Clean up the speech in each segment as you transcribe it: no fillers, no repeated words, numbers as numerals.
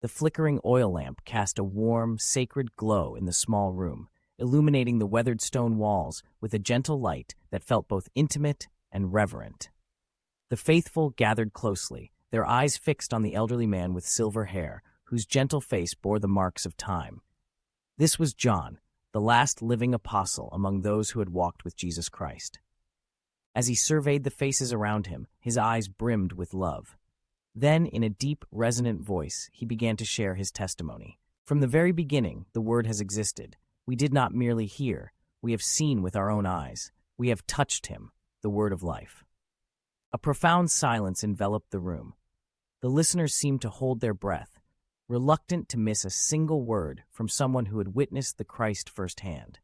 The flickering oil lamp cast a warm, sacred glow in the small room, illuminating the weathered stone walls with a gentle light that felt both intimate and reverent. The faithful gathered closely, their eyes fixed on the elderly man with silver hair, whose gentle face bore the marks of time. This was John, the last living apostle among those who had walked with Jesus Christ. As he surveyed the faces around him, his eyes brimmed with love. Then, in a deep, resonant voice, he began to share his testimony. From the very beginning, the Word has existed. We did not merely hear, we have seen with our own eyes. We have touched him, the Word of life. A profound silence enveloped the room. The listeners seemed to hold their breath, reluctant to miss a single word from someone who had witnessed the Christ firsthand.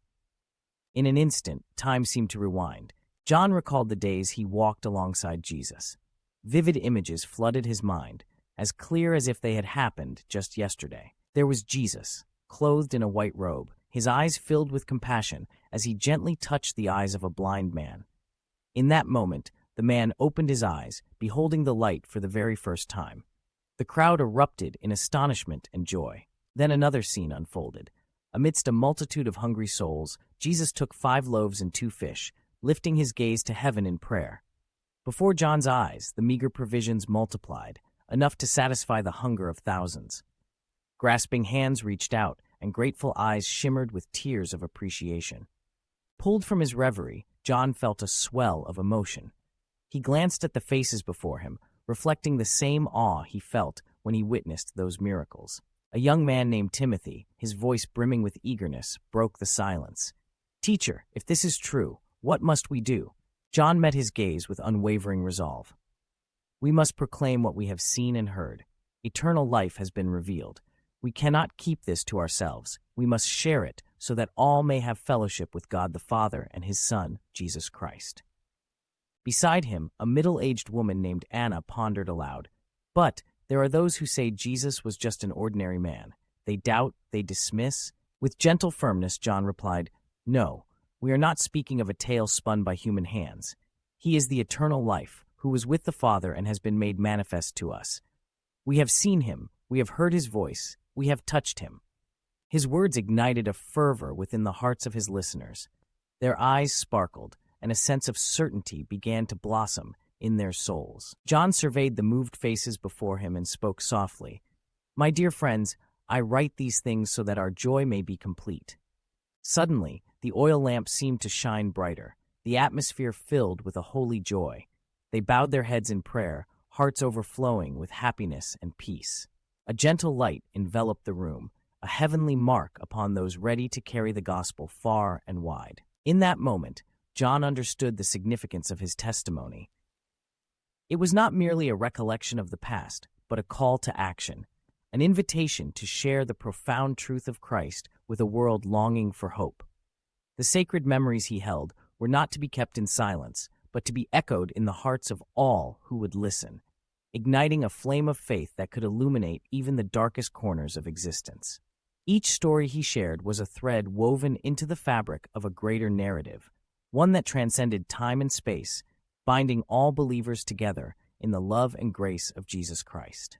In an instant, time seemed to rewind. John recalled the days he walked alongside Jesus. Vivid images flooded his mind, as clear as if they had happened just yesterday. There was Jesus, clothed in a white robe, his eyes filled with compassion as he gently touched the eyes of a blind man. In that moment, the man opened his eyes, beholding the light for the very first time. The crowd erupted in astonishment and joy. Then another scene unfolded. Amidst a multitude of hungry souls, Jesus took 5 loaves and 2 fish, lifting his gaze to heaven in prayer. Before John's eyes, the meager provisions multiplied, enough to satisfy the hunger of thousands. Grasping hands reached out, and grateful eyes shimmered with tears of appreciation. Pulled from his reverie, John felt a swell of emotion. He glanced at the faces before him, reflecting the same awe he felt when he witnessed those miracles. A young man named Timothy, his voice brimming with eagerness, broke the silence. "Teacher, if this is true, what must we do?" John met his gaze with unwavering resolve. "We must proclaim what we have seen and heard. Eternal life has been revealed. We cannot keep this to ourselves. We must share it so that all may have fellowship with God the Father and his Son, Jesus Christ." Beside him, a middle-aged woman named Anna pondered aloud. "But there are those who say Jesus was just an ordinary man. They doubt, they dismiss." With gentle firmness, John replied, "No, we are not speaking of a tale spun by human hands. He is the eternal life, who was with the Father and has been made manifest to us. We have seen him, we have heard his voice, we have touched him." His words ignited a fervor within the hearts of his listeners. Their eyes sparkled, and a sense of certainty began to blossom in their souls. John surveyed the moved faces before him and spoke softly, "My dear friends, I write these things so that our joy may be complete." Suddenly, the oil lamp seemed to shine brighter, the atmosphere filled with a holy joy. They bowed their heads in prayer, hearts overflowing with happiness and peace. A gentle light enveloped the room, a heavenly mark upon those ready to carry the gospel far and wide. In that moment, John understood the significance of his testimony. It was not merely a recollection of the past, but a call to action, an invitation to share the profound truth of Christ with a world longing for hope. The sacred memories he held were not to be kept in silence, but to be echoed in the hearts of all who would listen, igniting a flame of faith that could illuminate even the darkest corners of existence. Each story he shared was a thread woven into the fabric of a greater narrative, one that transcended time and space, binding all believers together in the love and grace of Jesus Christ.